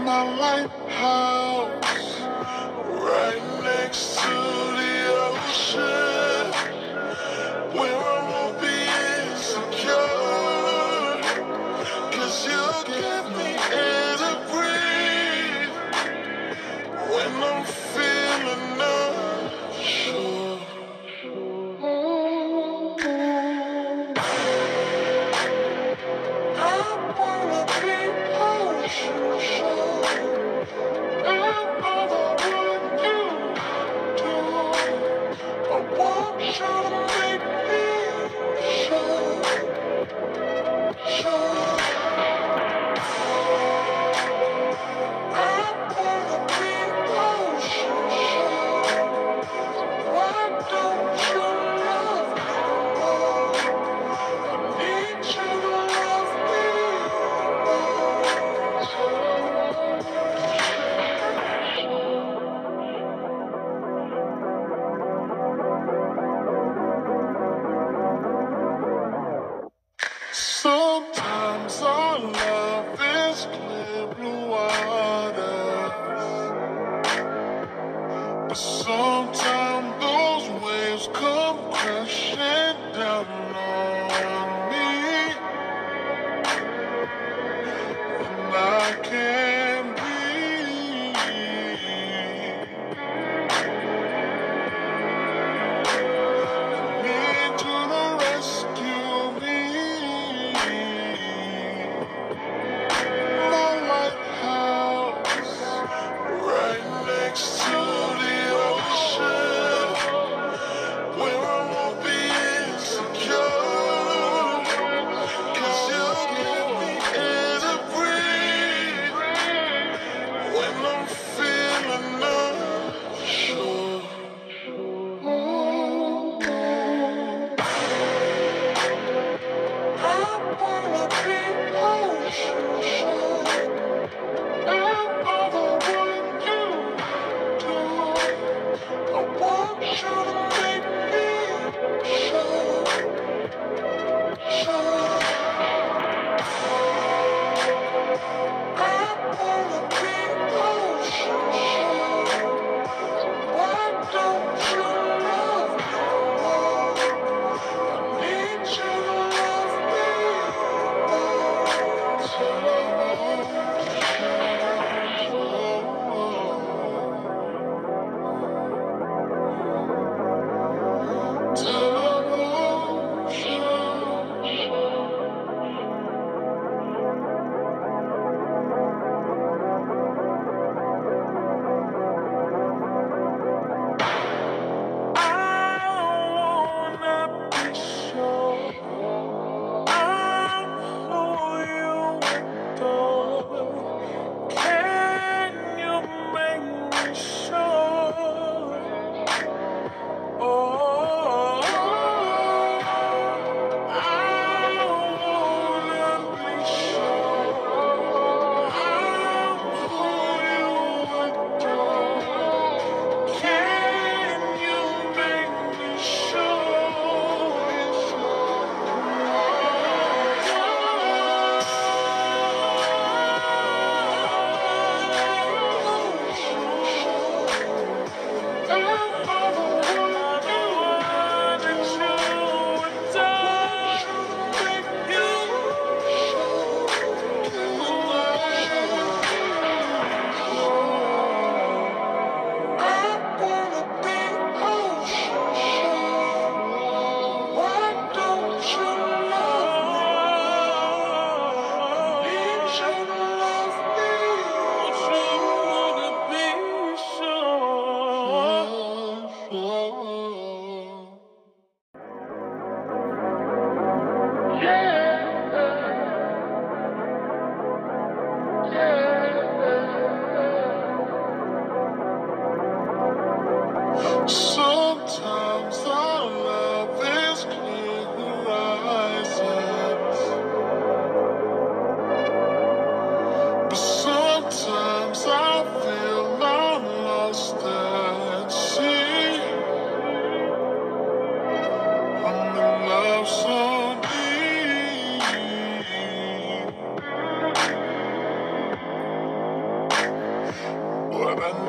my lighthouse, right next to the ocean, where I won't be insecure, 'cause you give me air to breathe when I'm feeling unsure. I wanna be ocean. I wanna what you do. I want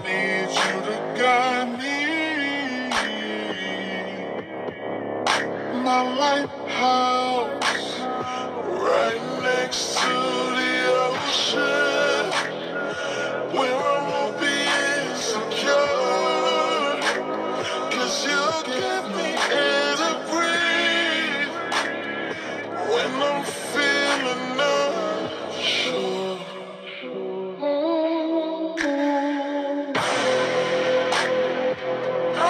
need you to guide me. My lighthouse, right next to the ocean, where I won't be insecure. 'Cause you give me air to breathe when I'm feeling unsure. I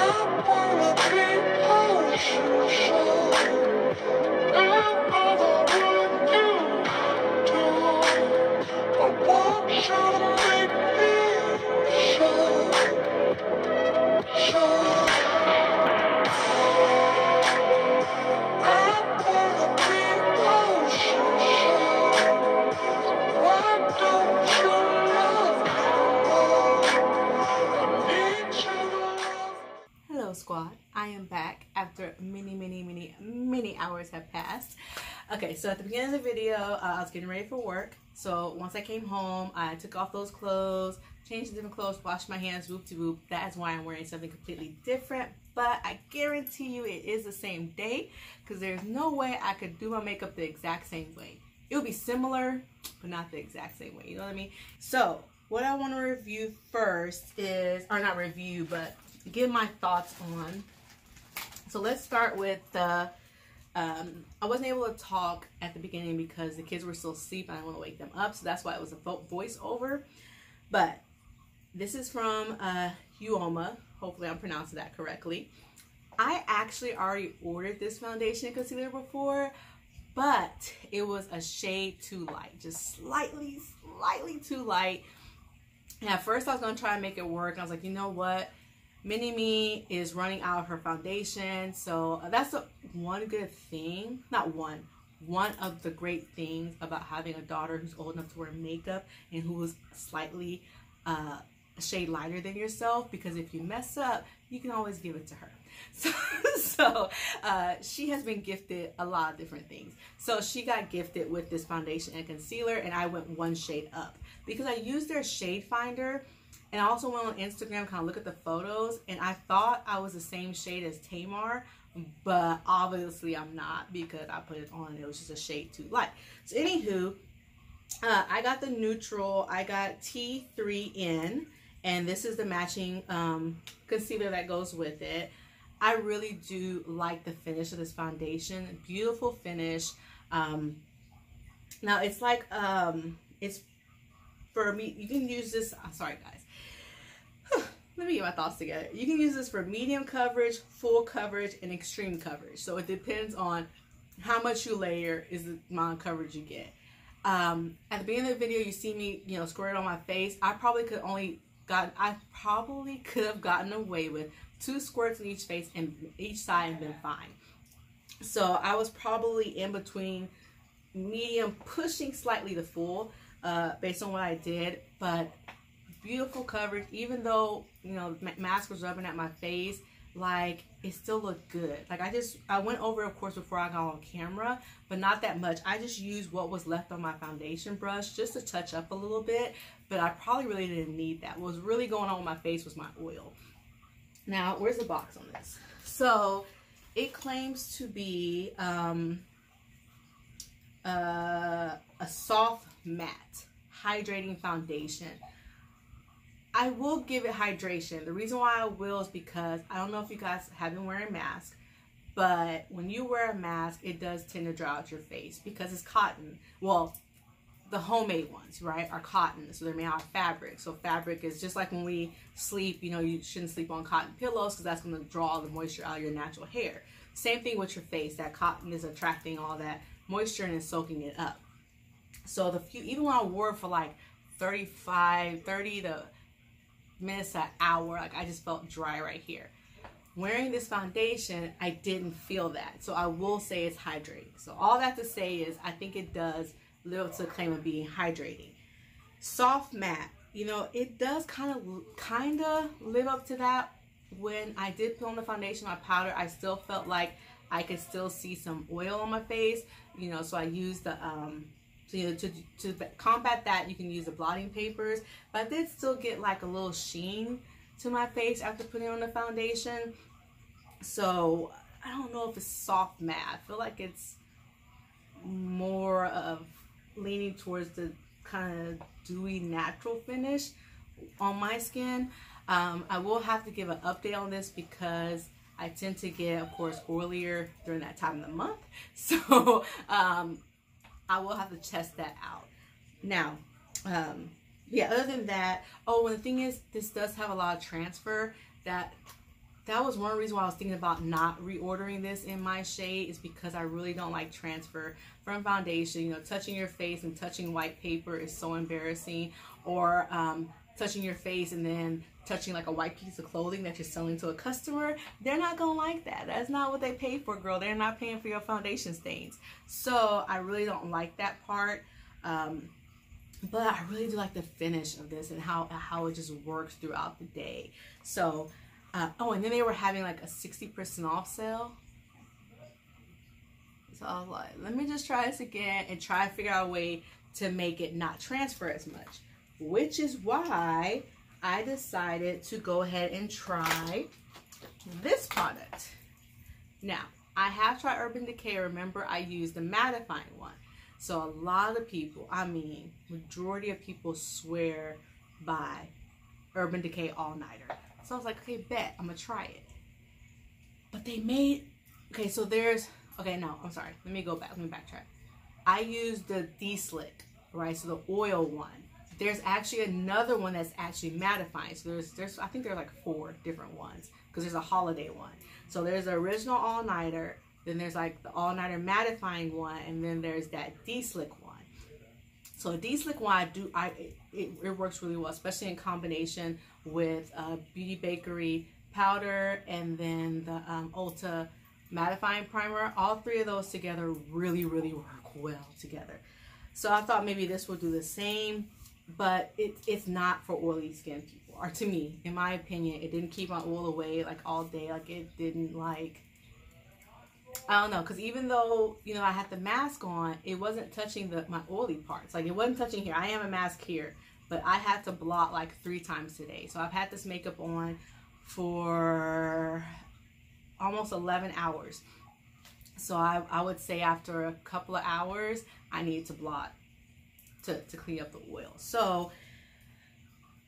wanna be unsure. I know what you do. I want you to make me sure. Hello squad, I am back after many hours have passed. Okay, so at the beginning of the video, I was getting ready for work. So once I came home, I took off those clothes, changed to different clothes, washed my hands, whoop-de-whoop. That is why I'm wearing something completely different. But I guarantee you it is the same day, because there's no way I could do my makeup the exact same way. It would be similar, but not the exact same way, you know what I mean? So what I want to review first is, or not review, but give my thoughts on. So let's start with the I wasn't able to talk at the beginning because the kids were still asleep and I didn't want to wake them up, so that's why it was a voiceover. But this is from Uoma. Hopefully I'm pronouncing that correctly. I actually already ordered this foundation and concealer before, but it was a shade too light, just slightly too light. And at first I was going to try and make it work, and I was like, you know what? Mini-Me is running out of her foundation, so that's one good thing, not one of the great things about having a daughter who's old enough to wear makeup and who is slightly a shade lighter than yourself, because if you mess up, you can always give it to her. So she has been gifted a lot of different things. So she got gifted with this foundation and concealer, and I went one shade up because I used their shade finder. And I also went on Instagram, kind of look at the photos, and I thought I was the same shade as Tamar, but obviously I'm not, because I put it on and it was just a shade too light. So anywho, I got the neutral, I got T3N, and this is the matching concealer that goes with it. I really do like the finish of this foundation. Beautiful finish. Now it's like, it's for me, you can use this, I'm sorry guys. Let me get my thoughts together. You can use this for medium coverage, full coverage, and extreme coverage. So it depends on how much you layer is the amount of coverage you get. At the beginning of the video, you see me, you know, squirt it on my face. I probably could have gotten away with 2 squirts in each face and each side and been fine. So I was probably in between medium, pushing slightly to full, based on what I did, but beautiful coverage. Even though, you know, mask was rubbing at my face, like, it still looked good. Like, I went over, of course, before I got on camera, but not that much. I just used what was left on my foundation brush just to touch up a little bit, but I probably really didn't need that. What was really going on with my face was my oil. Now, where's the box on this? So it claims to be a soft matte hydrating foundation. I will give it hydration. The reason why I will is because I don't know if you guys have been wearing masks, but when you wear a mask, it does tend to dry out your face because it's cotton. Well, the homemade ones, right, are cotton, so they're made out of fabric. So fabric is just like when we sleep, you know, you shouldn't sleep on cotton pillows because that's going to draw all the moisture out of your natural hair. Same thing with your face. That cotton is attracting all that moisture and is soaking it up. So even when I wore it for like 30 to minutes to an hour, like, I just felt dry right here. Wearing this foundation, I didn't feel that. So I will say it's hydrating. So all that to say is I think it does live up to the claim of being hydrating. Soft matte, you know, it does kind of live up to that. When I did put on the foundation, my powder, I still felt like I could still see some oil on my face, you know, so I used the So, you know, to combat that, you can use the blotting papers, but I did still get like a little sheen to my face after putting on the foundation. So I don't know if it's soft matte. I feel like it's more of leaning towards the kind of dewy natural finish on my skin. I will have to give an update on this because I tend to get, of course, oilier during that time of the month. So I will have to test that out. Now, yeah, other than that, oh, and the thing is, this does have a lot of transfer. That was one reason why I was thinking about not reordering this in my shade, is because I really don't like transfer from foundation. You know, touching your face and touching white paper is so embarrassing. Or touching your face and then touching like a white piece of clothing that you're selling to a customer. They're not gonna like that. That's not what they pay for, girl. They're not paying for your foundation stains. So I really don't like that part. But I really do like the finish of this and how it just works throughout the day. So oh, and then they were having like a 60% off sale. So I was like, let me just try this again and try to figure out a way to make it not transfer as much. Which is why I decided to go ahead and try this product. Now, I have tried Urban Decay. Remember, I used the mattifying one. So a lot of people, I mean, majority of people swear by Urban Decay All Nighter. So I was like, okay, bet, I'm gonna try it. But they made, okay, so there's, okay, no, I'm sorry. Let me go back, let me backtrack. I used the D-Slick, right? So the oil one. There's actually another one that's actually mattifying. So there's I think there's like 4 different ones because there's a holiday one. So there's the original All Nighter, then there's like the All Nighter mattifying one, and then there's that D-Slick one. So a D-Slick one, it works really well, especially in combination with Beauty Bakery powder and then the Ulta mattifying primer. All 3 of those together really, really work well together. So I thought maybe this will do the same. But it's not for oily skin people, or to me, in my opinion, it didn't keep my oil away like all day. Like it didn't like, I don't know, because even though, you know, I had the mask on, it wasn't touching my oily parts. Like it wasn't touching here. I am a mask here, but I had to blot like 3 times today. So I've had this makeup on for almost 11 hours. So I would say after a couple of hours, I need to blot to clean up the oil. So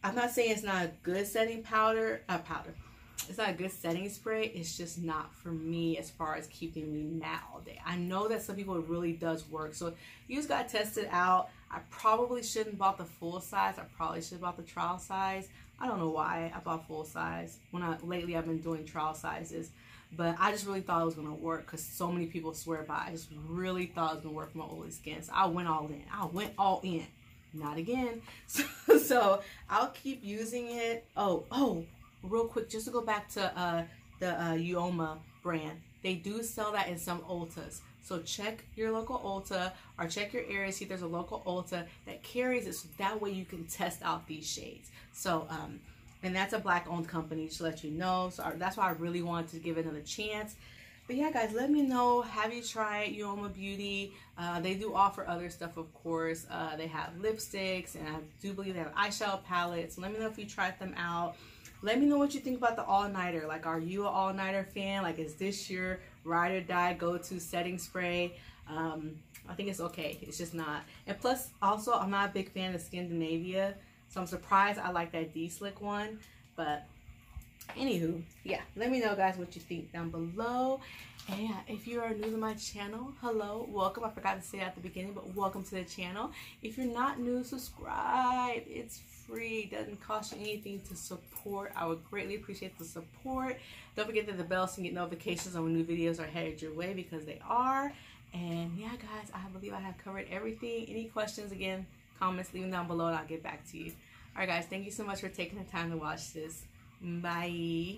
I'm not saying it's not a good setting it's not a good setting spray. It's just not for me as far as keeping me matte all day. I know that some people it really does work, so you just gotta test it out. I probably shouldn't bought the full size. I probably should have bought the trial size. I don't know why I bought full size when lately I've been doing trial sizes. But I just really thought it was going to work because so many people swear by it. I just really thought it was going to work for my oily skin. So I went all in. I went all in. Not again. So I'll keep using it. Oh, real quick, just to go back to the Uoma brand. They do sell that in some Ultas. So check your local Ulta or check your area, see if there's a local Ulta that carries it. So that way you can test out these shades. So, and that's a Black-owned company, to let you know. So that's why I really wanted to give it another chance. But yeah, guys, let me know. Have you tried Uoma Beauty? They do offer other stuff, of course. They have lipsticks, and I do believe they have eyeshadow palettes. Let me know if you tried them out. Let me know what you think about the all-nighter. Like, are you an all-nighter fan? Like, is this your ride or die go-to setting spray? I think it's okay. It's just not. And plus, also, I'm not a big fan of Scandinavia. So I'm surprised I like that D-Slick one. But anywho, yeah, let me know, guys, what you think down below. And yeah, if you are new to my channel, hello, welcome. I forgot to say that at the beginning, but welcome to the channel. If you're not new, subscribe. It's free. It doesn't cost you anything to support. I would greatly appreciate the support. Don't forget that the bell so you get notifications on when new videos are headed your way, because they are. And yeah, guys, I believe I have covered everything. Any questions, again, comments, leave them down below and I'll get back to you. Alright, guys, thank you so much for taking the time to watch this. Bye.